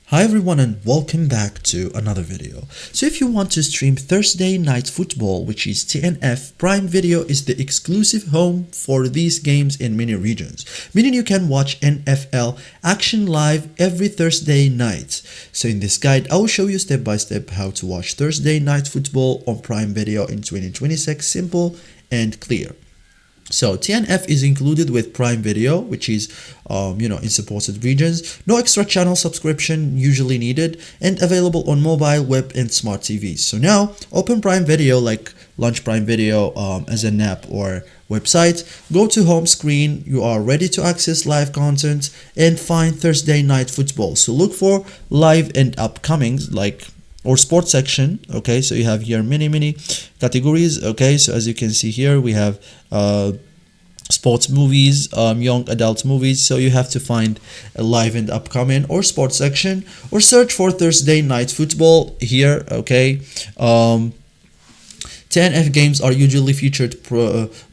Hi everyone and welcome back to another video. So if you want to stream Thursday Night Football, which is TNF, Prime Video is the exclusive home for these games in many regions, meaning you can watch NFL action live every Thursday night. So in this guide, I will show you step by step how to watch Thursday Night Football on Prime Video in 2026, simple and clear. So TNF is included with Prime Video, which is in supported regions. No extra channel subscription usually needed, and available on mobile, web, and smart TVs. So now open Prime Video, like launch Prime Video as an app or website. Go to home screen. You are ready to access live content and find Thursday Night Football. So look for live and upcomings or sports section. Okay, so you have here many categories. Okay, so as you can see here, we have sports movies, young adult movies. So you have to find a live and upcoming or sports section, or search for Thursday Night Football here. Okay, TNF games are usually featured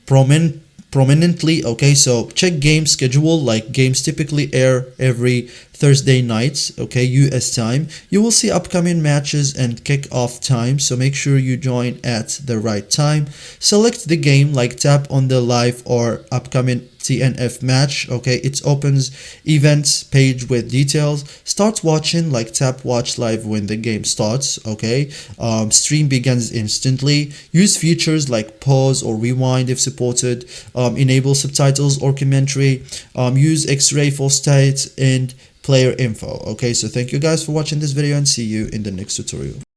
prominently. Okay, so check game schedule, like games typically air every Thursday nights, okay, US time. You will see upcoming matches and kick-off time, so make sure you join at the right time. Select the game, like tap on the live or upcoming TNF match. Okay, it opens events page with details. Start watching, like tap watch live when the game starts. Okay, stream begins instantly. Use features like pause or rewind if supported. Enable subtitles or commentary. Use X-ray for stats and player info. Okay, so thank you guys for watching this video and see you in the next tutorial.